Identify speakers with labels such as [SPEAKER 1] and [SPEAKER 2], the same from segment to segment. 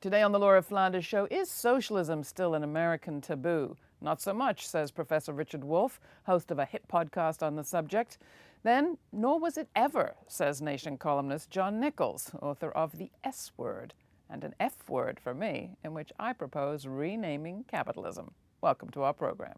[SPEAKER 1] Today on the Laura Flanders Show, is socialism still an American taboo? Not so much, says Professor Richard Wolff, host of a hit podcast on the subject. Then, nor was it ever, says Nation columnist John Nichols, author of The S Word, and an F word for me, in which I propose renaming capitalism. Welcome to our program.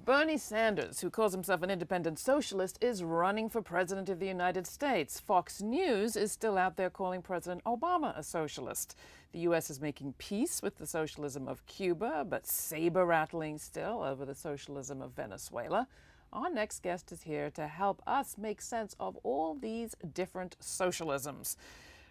[SPEAKER 1] Bernie Sanders, who calls himself an independent socialist, is running for president of the United States. Fox News is still out there calling President Obama a socialist. The U.S. is making peace with the socialism of Cuba, but saber-rattling still over the socialism of Venezuela. Our next guest is here to help us make sense of all these different socialisms.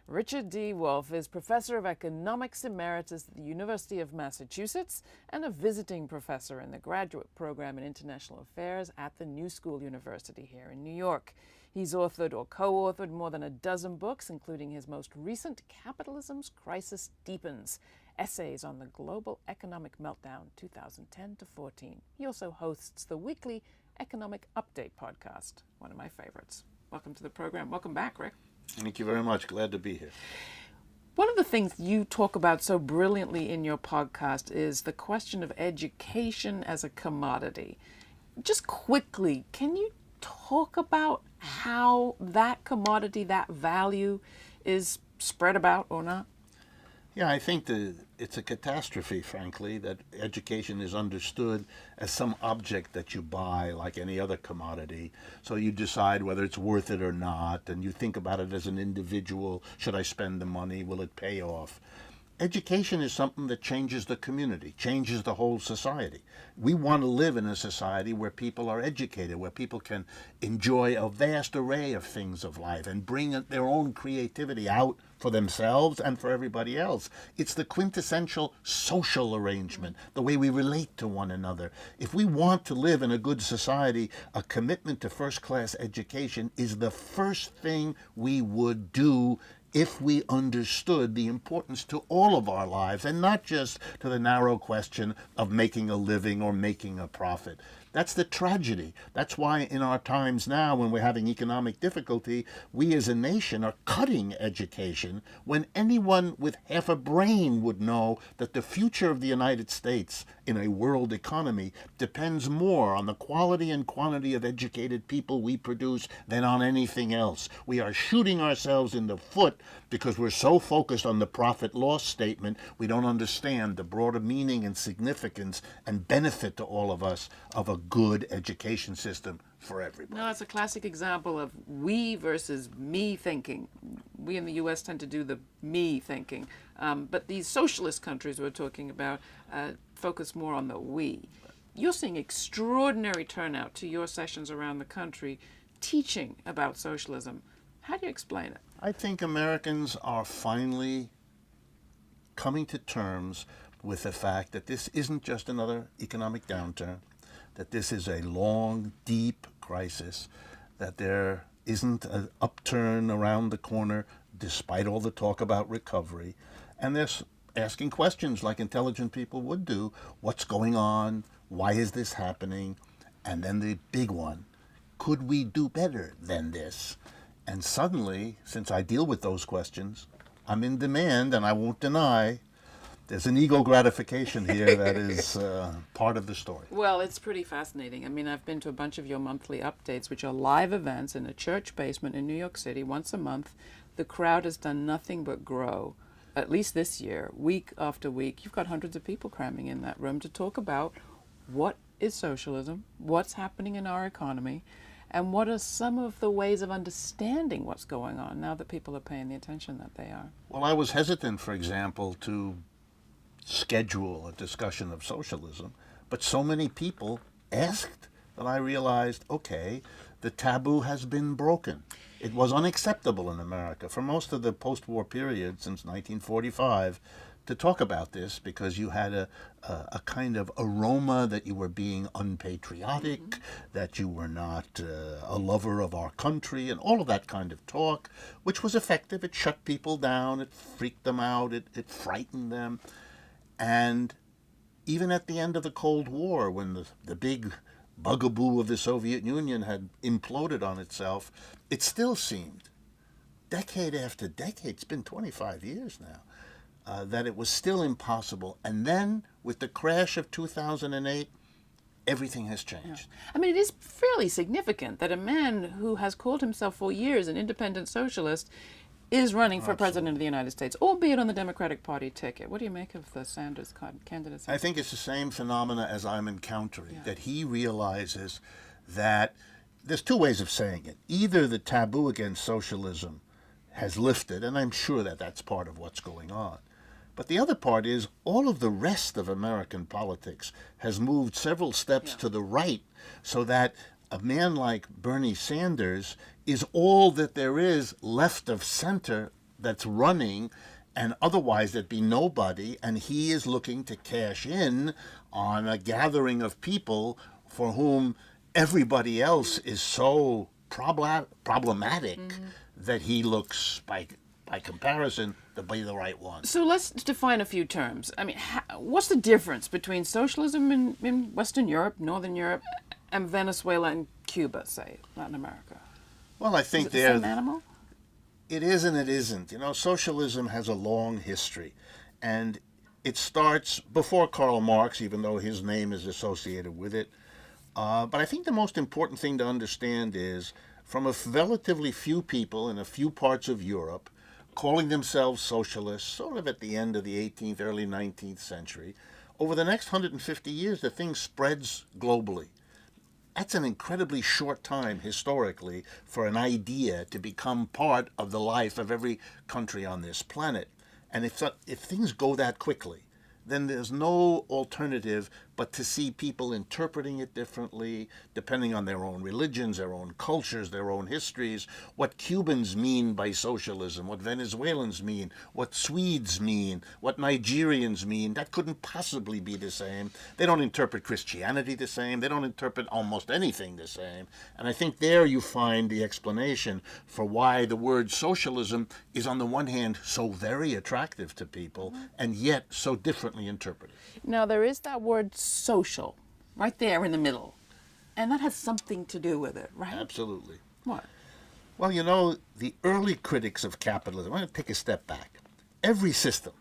[SPEAKER 1] Richard D. Wolff is Professor of Economics Emeritus at the University of Massachusetts and a visiting professor in the graduate program in International Affairs at the New School University here in New York. He's authored or co-authored more than a dozen books, including his most recent Capitalism's Crisis Deepens, Essays on the Global Economic Meltdown 2010 to 14. He also hosts the weekly Economic Update podcast, one of my favorites. Welcome to the program. Welcome back, Rick.
[SPEAKER 2] Thank you very much. Glad to be here.
[SPEAKER 1] One of the things you talk about so brilliantly in your podcast is the question of education as a commodity. Just quickly, can you talk about how that commodity, that value, is spread about or not?
[SPEAKER 2] Yeah, I think it's a catastrophe, frankly, that education is understood as some object that you buy like any other commodity. So you decide whether it's worth it or not, and you think about it as an individual. Should I spend the money? Will it pay off? Education is something that changes the community, changes the whole society. We want to live in a society where people are educated, where people can enjoy a vast array of things of life and bring their own creativity out for themselves and for everybody else. It's the quintessential social arrangement, the way we relate to one another. If we want to live in a good society, a commitment to first-class education is the first thing we would do if we understood the importance to all of our lives and not just to the narrow question of making a living or making a profit. That's the tragedy. That's why in our times now, when we're having economic difficulty, we as a nation are cutting education when anyone with half a brain would know that the future of the United States in a world economy depends more on the quality and quantity of educated people we produce than on anything else. We are shooting ourselves in the foot because we're so focused on the profit-loss statement, we don't understand the broader meaning and significance and benefit to all of us of a good education system for everybody.
[SPEAKER 1] No, it's a classic example of we versus me thinking. We in the U.S. tend to do the me thinking, but these socialist countries we're talking about focus more on the we. You're seeing extraordinary turnout to your sessions around the country teaching about socialism. How do you explain it?
[SPEAKER 2] I think Americans are finally coming to terms with the fact that this isn't just another economic downturn, that this is a long, deep crisis, that there isn't an upturn around the corner despite all the talk about recovery. And they're asking questions like intelligent people would do. What's going on? Why is this happening? And then the big one, could we do better than this? And suddenly, since I deal with those questions, I'm in demand, and I won't deny there's an ego gratification here that is part of the story.
[SPEAKER 1] Well, it's pretty fascinating. I mean, I've been to a bunch of your monthly updates, which are live events in a church basement in New York City once a month. The crowd has done nothing but grow, at least this year, week after week. You've got hundreds of people cramming in that room to talk about what is socialism, what's happening in our economy, and what are some of the ways of understanding what's going on now that people are paying the attention that they are?
[SPEAKER 2] Well, I was hesitant, for example, to schedule a discussion of socialism, but so many people asked that I realized, okay, the taboo has been broken. It was unacceptable in America for most of the post-war period since 1945 to talk about this because you had a kind of aroma that you were being unpatriotic, that you were not a lover of our country, and all of that kind of talk, which was effective. It shut people down, it freaked them out, it frightened them. And even at the end of the Cold War, when the big bugaboo of the Soviet Union had imploded on itself, it still seemed, decade after decade, it's been 25 years now, that it was still impossible. And then, with the crash of 2008, everything has changed.
[SPEAKER 1] Yeah. I mean, it is fairly significant that a man who has called himself for years an independent socialist is running for president of the United States, albeit on the Democratic Party ticket. What do you make of the Sanders candidacy?
[SPEAKER 2] I think it's the same phenomena as I'm encountering, that he realizes that there's two ways of saying it. Either the taboo against socialism has lifted, and I'm sure that that's part of what's going on. But the other part is all of the rest of American politics has moved several steps to the right, so that a man like Bernie Sanders is all that there is left of center that's running, and otherwise there'd be nobody, and he is looking to cash in on a gathering of people for whom everybody else is so problematic that he looks, by comparison, to be the right one.
[SPEAKER 1] So let's define a few terms. I mean, what's the difference between socialism in Western Europe, Northern Europe, and Venezuela and Cuba, say, Latin America?
[SPEAKER 2] Well, I think
[SPEAKER 1] is it the same animal?
[SPEAKER 2] It is and it isn't. You know, socialism has a long history, and it starts before Karl Marx, even though his name is associated with it. But I think the most important thing to understand is, from a relatively few people in a few parts of Europe calling themselves socialists, sort of at the end of the 18th, early 19th century, over the next 150 years, the thing spreads globally. That's an incredibly short time, historically, for an idea to become part of the life of every country on this planet. And if things go that quickly, then there's no alternative but to see people interpreting it differently, depending on their own religions, their own cultures, their own histories, what Cubans mean by socialism, what Venezuelans mean, what Swedes mean, what Nigerians mean. That couldn't possibly be the same. They don't interpret Christianity the same. They don't interpret almost anything the same. And I think there you find the explanation for why the word socialism is, on the one hand, so very attractive to people, and yet so differently interpreted.
[SPEAKER 1] Now, there is that word social right there in the middle, and that has something to do with it, right?
[SPEAKER 2] Absolutely.
[SPEAKER 1] What?
[SPEAKER 2] Well, you know, the early critics of capitalism, I'm going to take a step back. Every system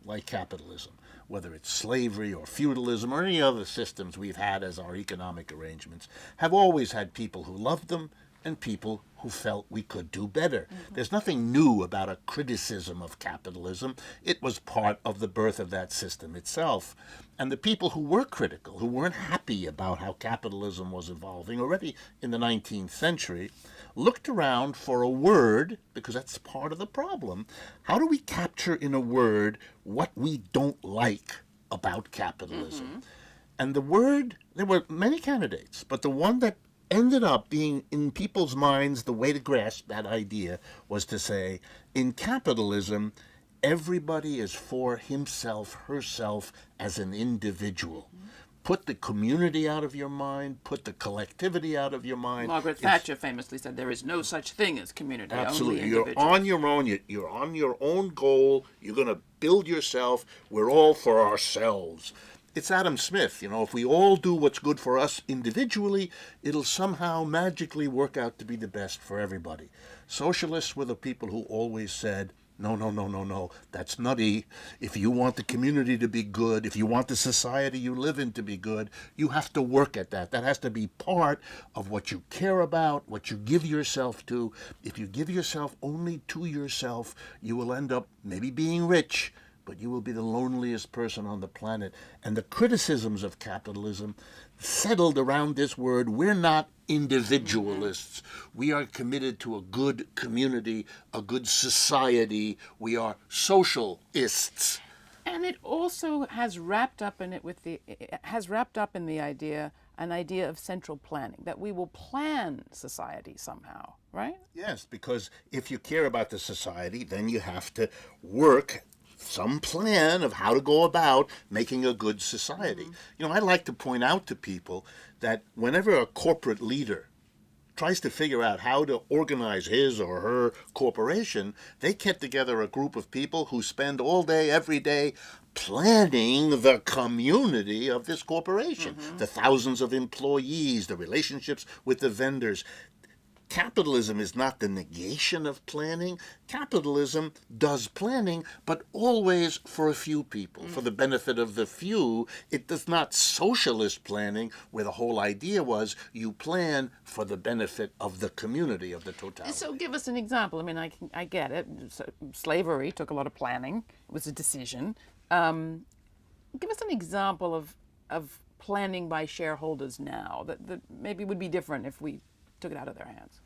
[SPEAKER 2] like capitalism, whether it's slavery or feudalism or any other systems we've had as our economic arrangements, have always had people who loved them and people who felt we could do better. There's nothing new about a criticism of capitalism. It was part of the birth of that system itself. And the people who were critical, who weren't happy about how capitalism was evolving already in the 19th century, looked around for a word, because that's part of the problem. How do we capture in a word what we don't like about capitalism? And the word, there were many candidates, but the one that ended up being in people's minds the way to grasp that idea was to say, in capitalism, everybody is for himself, herself as an individual. Put the community out of your mind, put the collectivity out of your mind.
[SPEAKER 1] Margaret Thatcher famously said there is no such thing as community,
[SPEAKER 2] Absolutely.
[SPEAKER 1] only
[SPEAKER 2] You're
[SPEAKER 1] individual.
[SPEAKER 2] on your own. You're on your own goal. You're going to build yourself. We're all for ourselves. It's Adam Smith. You know, if we all do what's good for us individually, it'll somehow magically work out to be the best for everybody. Socialists were the people who always said, no, that's nutty. If you want the community to be good, if you want the society you live in to be good, you have to work at that. That has to be part of what you care about, what you give yourself to. If you give yourself only to yourself, you will end up maybe being rich, but you will be the loneliest person on the planet. And the criticisms of capitalism settled around this word. We're not individualists. We are committed to a good community, a good society. We are socialists.
[SPEAKER 1] And it also has wrapped up in the idea, an idea of central planning, that we will plan society somehow, right?
[SPEAKER 2] Yes, because if you care about the society, then you have to work some plan of how to go about making a good society. You know, I like to point out to people that whenever a corporate leader tries to figure out how to organize his or her corporation, they get together a group of people who spend all day, every day, planning the community of this corporation, the thousands of employees, the relationships with the vendors. Capitalism is not the negation of planning. Capitalism does planning, but always for a few people, for the benefit of the few. It does not socialist planning, where the whole idea was you plan for the benefit of the community, of the totality.
[SPEAKER 1] So give us an example. I mean, I get it. Slavery took a lot of planning. It was a decision. Give us an example of planning by shareholders now that maybe would be different if we took it out of their hands.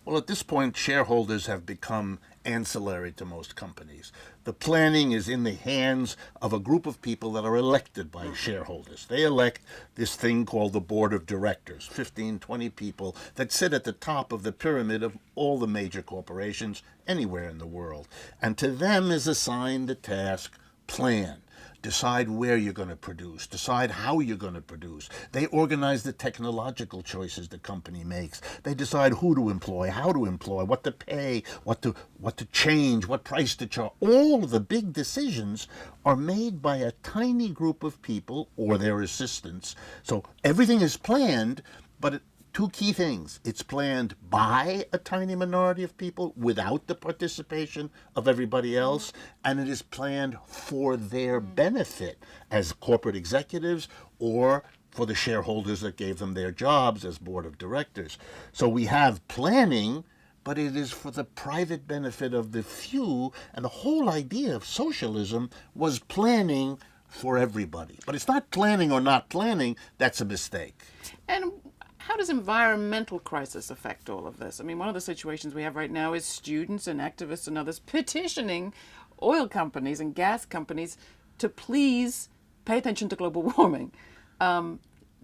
[SPEAKER 2] Well, at this point, shareholders have become ancillary to most companies. The planning is in the hands of a group of people that are elected by shareholders. They elect this thing called the board of directors, 15, 20 people that sit at the top of the pyramid of all the major corporations anywhere in the world. And to them is assigned the task, plan. Decide where you're going to produce, decide how you're going to produce. They organize the technological choices the company makes. They decide who to employ, how to employ, what to pay, what to change, what price to charge. All of the big decisions are made by a tiny group of people or their assistants. So everything is planned, but two key things. It's planned by a tiny minority of people without the participation of everybody else, and it is planned for their benefit as corporate executives or for the shareholders that gave them their jobs as board of directors. So we have planning, but it is for the private benefit of the few, and the whole idea of socialism was planning for everybody. But it's not planning or not planning, that's a mistake.
[SPEAKER 1] And how does environmental crisis affect all of this? I mean, one of the situations we have right now is students and activists and others petitioning oil companies and gas companies to please pay attention to global warming.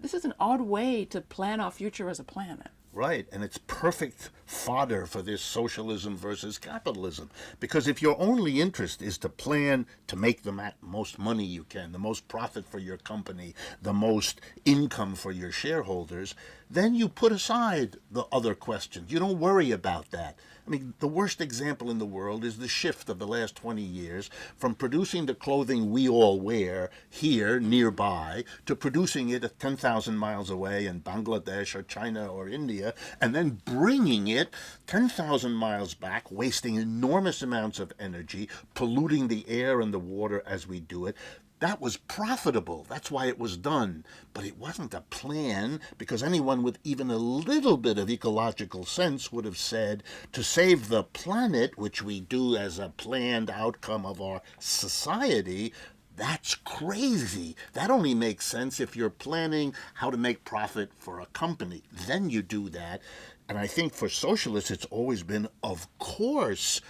[SPEAKER 1] This is an odd way to plan our future as a planet.
[SPEAKER 2] Right, and it's perfect fodder for this socialism versus capitalism. Because if your only interest is to plan to make the most money you can, the most profit for your company, the most income for your shareholders, then you put aside the other questions. You don't worry about that. I mean, the worst example in the world is the shift of the last 20 years from producing the clothing we all wear here nearby to producing it at 10,000 miles away in Bangladesh or China or India, and then bringing it 10,000 miles back, wasting enormous amounts of energy, polluting the air and the water as we do it. That was profitable. That's why it was done. But it wasn't a plan, because anyone with even a little bit of ecological sense would have said, to save the planet, which we do as a planned outcome of our society, that's crazy. That only makes sense if you're planning how to make profit for a company. Then you do that. And I think for socialists, it's always been, of course,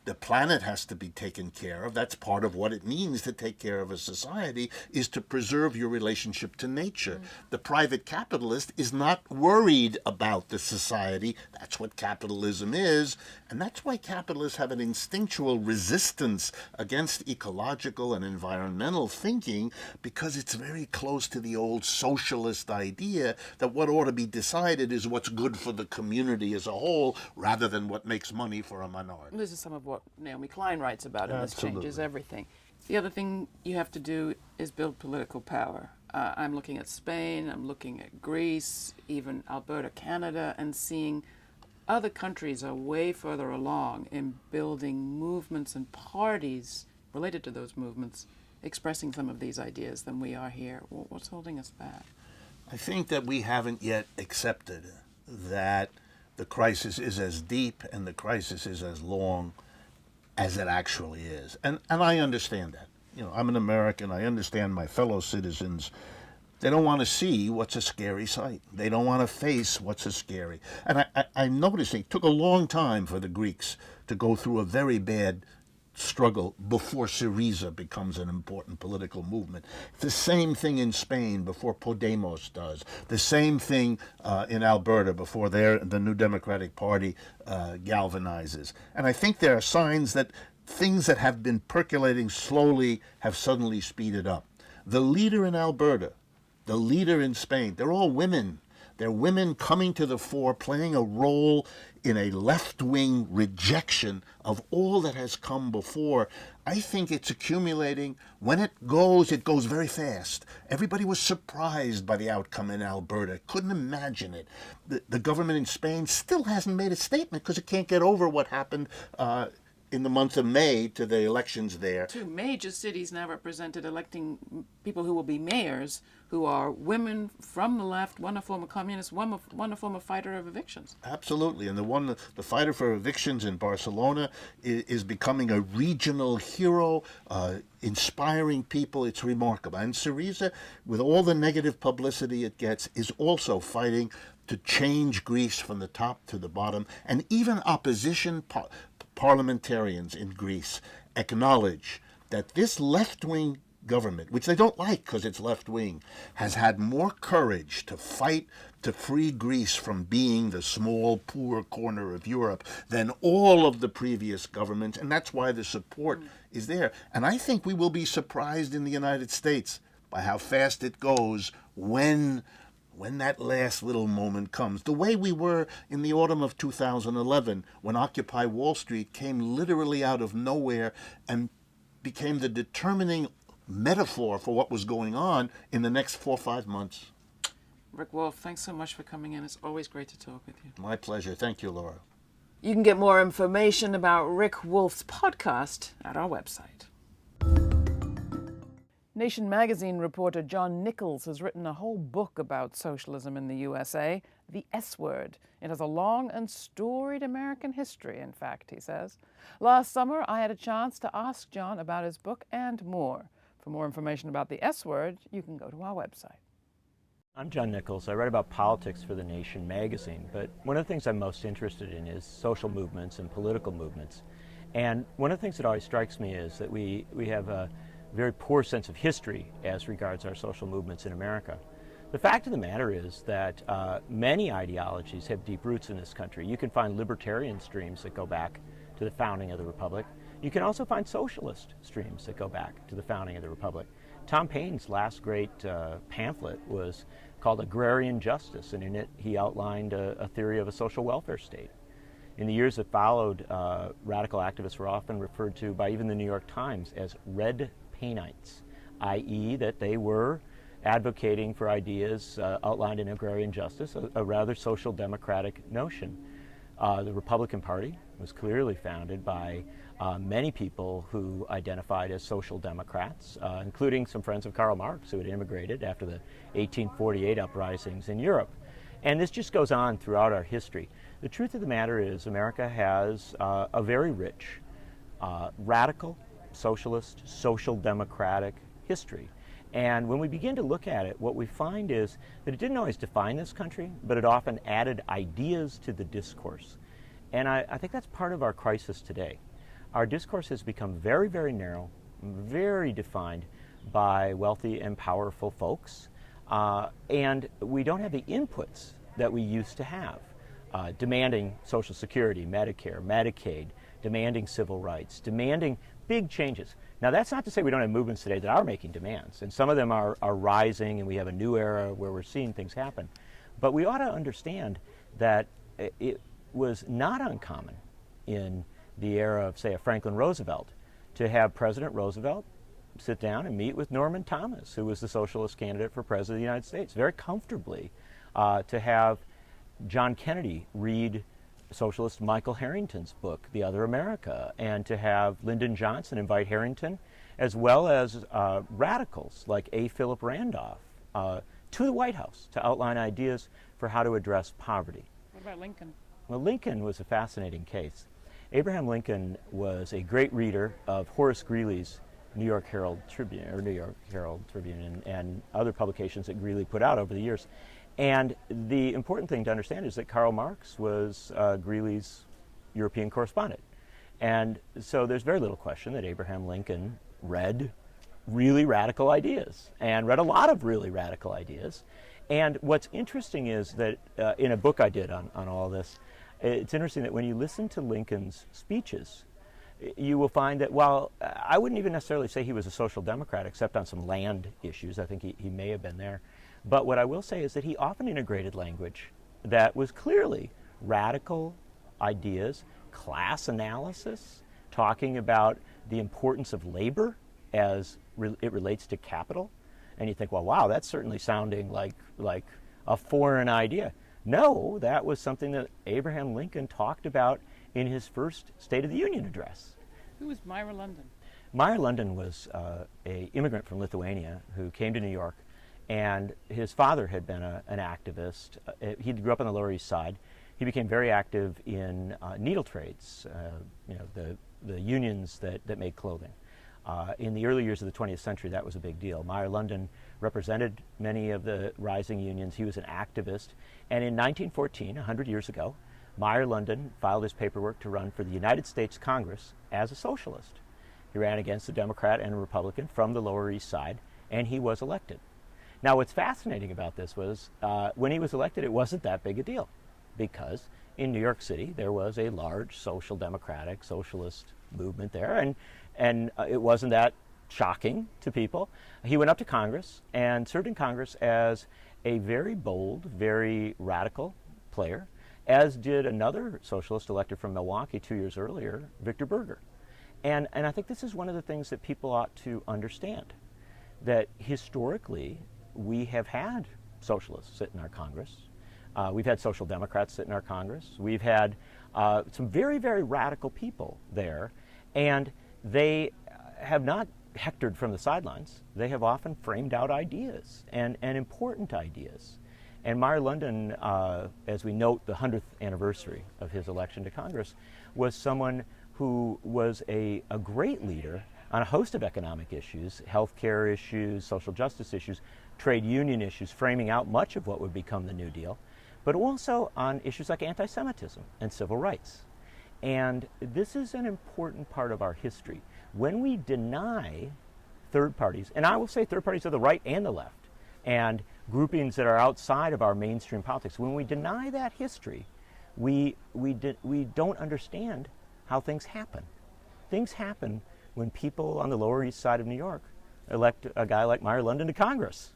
[SPEAKER 2] the planet has to be taken care of. That's part of what it means to take care of a society, is to preserve your relationship to nature. The private capitalist is not worried about the society. That's what capitalism is. And that's why capitalists have an instinctual resistance against ecological and environmental thinking, because it's very close to the old socialist idea that what ought to be decided is what's good for the community as a whole, rather than what makes money for a minority.
[SPEAKER 1] This is some of what Naomi Klein writes about, and this
[SPEAKER 2] Absolutely.
[SPEAKER 1] changes everything. The other thing you have to do is build political power. I'm looking at Spain, I'm looking at Greece, even Alberta, Canada, and seeing other countries are way further along in building movements and parties related to those movements, expressing some of these ideas than we are here. What's holding us back?
[SPEAKER 2] I think that we haven't yet accepted that the crisis is as deep and the crisis is as long as it actually is. And I understand that. You know, I'm an American. I understand my fellow citizens. They don't want to see what's a scary sight. They don't want to face what's a scary. And I noticed it took a long time for the Greeks to go through a very bad struggle before Syriza becomes an important political movement. The same thing in Spain before Podemos does. The same thing in Alberta before the New Democratic Party galvanizes. And I think there are signs that things that have been percolating slowly have suddenly speeded up. The leader in Alberta, the leader in Spain, they're all women. They're women coming to the fore, playing a role in a left-wing rejection of all that has come before. I think it's accumulating. When it goes very fast. Everybody was surprised by the outcome in Alberta. Couldn't imagine it. The government in Spain still hasn't made a statement because it can't get over what happened in the month of May to the elections there.
[SPEAKER 1] Two major cities now represented electing people who will be mayors, who are women from the left, one a former communist, one a former fighter of evictions.
[SPEAKER 2] Absolutely, and the fighter for evictions in Barcelona is becoming a regional hero, inspiring people. It's remarkable. And Syriza, with all the negative publicity it gets, is also fighting to change Greece from the top to the bottom, and even opposition parliamentarians in Greece acknowledge that this left-wing government, which they don't like because it's left-wing, has had more courage to fight to free Greece from being the small, poor corner of Europe than all of the previous governments, and that's why the support is there. And I think we will be surprised in the United States by how fast it goes when that last little moment comes. The way we were in the autumn of 2011, when Occupy Wall Street came literally out of nowhere and became the determining metaphor for what was going on in the next 4 or 5 months.
[SPEAKER 1] Rick Wolff, thanks so much for coming in. It's always great to talk with you.
[SPEAKER 2] My pleasure. Thank you, Laura.
[SPEAKER 1] You can get more information about Rick Wolff's podcast at our website. Nation magazine reporter John Nichols has written a whole book about socialism in the USA, The S Word. It has a long and storied American history, in fact, he says. Last summer, I had a chance to ask John about his book and more. For more information about The S Word, you can go to our website.
[SPEAKER 3] I'm John Nichols. I write about politics for the Nation magazine, but one of the things I'm most interested in is social movements and political movements. And one of the things that always strikes me is that we have a very poor sense of history as regards our social movements in America. The fact of the matter is that many ideologies have deep roots in this country. You can find libertarian streams that go back to the founding of the Republic. You can also find socialist streams that go back to the founding of the Republic. Tom Paine's last great pamphlet was called Agrarian Justice, and in it he outlined a theory of a social welfare state. In the years that followed, radical activists were often referred to by even the New York Times as Red Painites, i.e. that they were advocating for ideas outlined in agrarian justice, a rather social democratic notion. The Republican Party was clearly founded by many people who identified as social democrats, including some friends of Karl Marx who had immigrated after the 1848 uprisings in Europe. And this just goes on throughout our history. The truth of the matter is America has a very rich, radical, socialist, social democratic history. And when we begin to look at it, what we find is that it didn't always define this country, but it often added ideas to the discourse. And I think that's part of our crisis today. Our discourse has become very, very narrow, very defined by wealthy and powerful folks, and we don't have the inputs that we used to have, demanding Social Security, Medicare, Medicaid, demanding civil rights, demanding big changes. Now, that's not to say we don't have movements today that are making demands, and some of them are rising, and we have a new era where we're seeing things happen. But we ought to understand that it was not uncommon in the era of, say, a Franklin Roosevelt to have President Roosevelt sit down and meet with Norman Thomas, who was the socialist candidate for President of the United States, very comfortably, to have John Kennedy read socialist Michael Harrington's book, The Other America, and to have Lyndon Johnson invite Harrington, as well as radicals like A. Philip Randolph, to the White House to outline ideas for how to address poverty.
[SPEAKER 1] What about Lincoln?
[SPEAKER 3] Well, Lincoln was a fascinating case. Abraham Lincoln was a great reader of Horace Greeley's New York Herald Tribune, and other publications that Greeley put out over the years. And the important thing to understand is that Karl Marx was Greeley's European correspondent. And so there's very little question that Abraham Lincoln read really radical ideas, and read a lot of really radical ideas. And what's interesting is that in a book I did on all this, it's interesting that when you listen to Lincoln's speeches, you will find that while I wouldn't even necessarily say he was a social democrat, except on some land issues, I think he may have been there, but what I will say is that he often integrated language that was clearly radical ideas, class analysis, talking about the importance of labor as it relates to capital. And you think, well, wow, that's certainly sounding like a foreign idea. No, that was something that Abraham Lincoln talked about in his first State of the Union address.
[SPEAKER 1] Who was Myra London?
[SPEAKER 3] Myra London was an immigrant from Lithuania who came to New York, and his father had been an activist. He grew up on the Lower East Side. He became very active in needle trades, the unions that made clothing. In the early years of the 20th century, that was a big deal. Myra London represented many of the rising unions. He was an activist. And in 1914, 100 years ago, Myra London filed his paperwork to run for the United States Congress as a socialist. He ran against a Democrat and a Republican from the Lower East Side, and he was elected. Now, what's fascinating about this was when he was elected, it wasn't that big a deal, because in New York City, there was a large social democratic, socialist movement there, and it wasn't that shocking to people. He went up to Congress and served in Congress as a very bold, very radical player, as did another socialist elected from Milwaukee 2 years earlier, Victor Berger. And I think this is one of the things that people ought to understand, that historically we have had socialists sit in our Congress. We've had social democrats sit in our Congress. We've had some very, very radical people there, and they have not hectored from the sidelines. They have often framed out ideas, and important ideas. And Myra London, as we note the 100th anniversary of his election to Congress, was someone who was a great leader on a host of economic issues, healthcare issues, social justice issues, trade union issues, framing out much of what would become the New Deal, but also on issues like anti-Semitism and civil rights. And this is an important part of our history. When we deny third parties, and I will say third parties of the right and the left, and groupings that are outside of our mainstream politics, when we deny that history, we don't understand how things happen. Things happen when people on the Lower East Side of New York elect a guy like Myra London to Congress.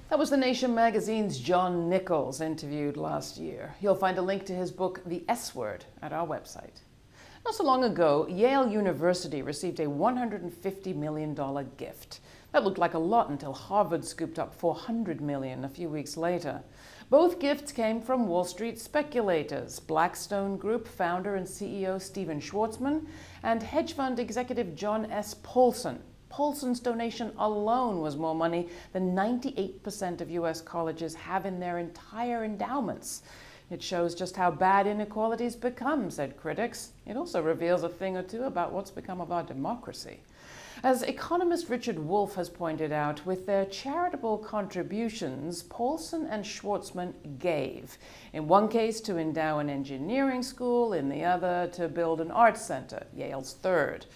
[SPEAKER 1] That was The Nation magazine's John Nichols, interviewed last year. You'll find a link to his book, The S Word, at our website. Not so long ago, Yale University received a $150 million gift. That looked like a lot until Harvard scooped up $400 million a few weeks later. Both gifts came from Wall Street speculators, Blackstone Group founder and CEO Stephen Schwarzman, and hedge fund executive John S. Paulson. Paulson's donation alone was more money than 98% of U.S. colleges have in their entire endowments. It shows just how bad inequality's become, said critics. It also reveals a thing or two about what's become of our democracy. As economist Richard Wolff has pointed out, with their charitable contributions, Paulson and Schwarzman gave. In one case to endow an engineering school, in the other to build an arts center, Yale's third.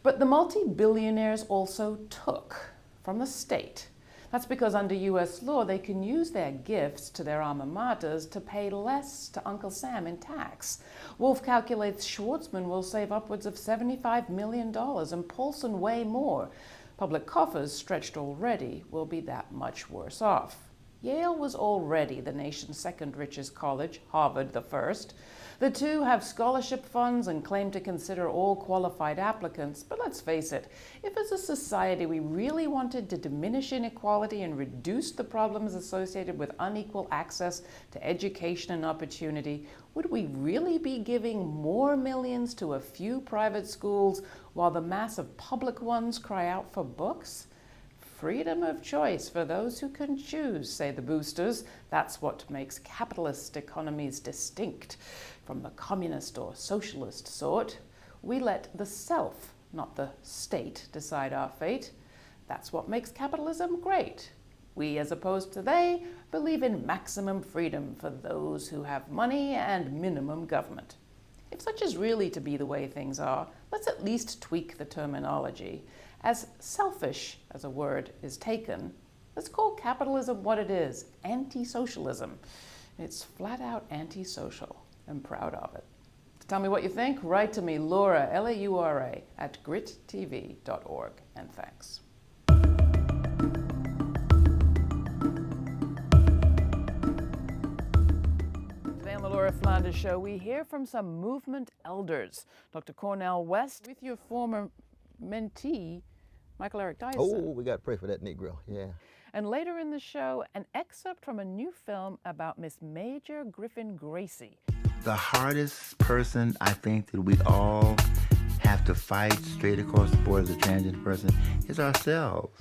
[SPEAKER 1] But the multi-billionaires also took from the state. That's because under U.S. law, they can use their gifts to their alma maters to pay less to Uncle Sam in tax. Wolff calculates Schwarzman will save upwards of $75 million and Paulson way more. Public coffers, stretched already, will be that much worse off. Yale was already the nation's second richest college, Harvard the first. The two have scholarship funds and claim to consider all qualified applicants, but let's face it, if as a society we really wanted to diminish inequality and reduce the problems associated with unequal access to education and opportunity, would we really be giving more millions to a few private schools while the mass of public ones cry out for books? Freedom of choice for those who can choose, say the boosters. That's what makes capitalist economies distinct from the communist or socialist sort. We let the self, not the state, decide our fate. That's what makes capitalism great. We, as opposed to they, believe in maximum freedom for those who have money and minimum government. If such is really to be the way things are, let's at least tweak the terminology. As selfish as a word is taken, let's call capitalism what it is, anti-socialism. It's flat out anti-social. I'm proud of it. To tell me what you think, write to me, Laura, L-A-U-R-A, @grittv.org. And thanks. Today on the Laura Flanders Show, we hear from some movement elders. Dr. Cornel West with your former mentee, Michael Eric Dyson.
[SPEAKER 4] Oh, we got to pray for that Negro, yeah.
[SPEAKER 1] And later in the show, an excerpt from a new film about Miss Major Griffin Gracie.
[SPEAKER 5] The hardest person I think that we all have to fight straight across the board as a transgender person is ourselves.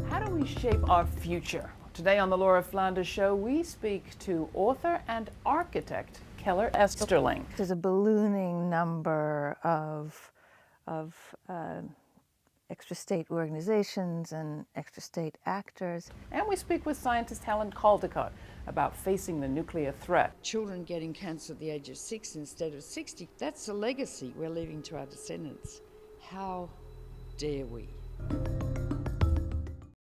[SPEAKER 1] How do we shape our future? Today on the Laura Flanders Show, we speak to author and architect Keller Esterling.
[SPEAKER 6] There's a ballooning number of extra-state organizations and extra-state actors.
[SPEAKER 1] And we speak with scientist Helen Caldicott about facing the nuclear threat.
[SPEAKER 7] Children getting cancer at the age of 6 instead of 60, that's a legacy we're leaving to our descendants. How dare we?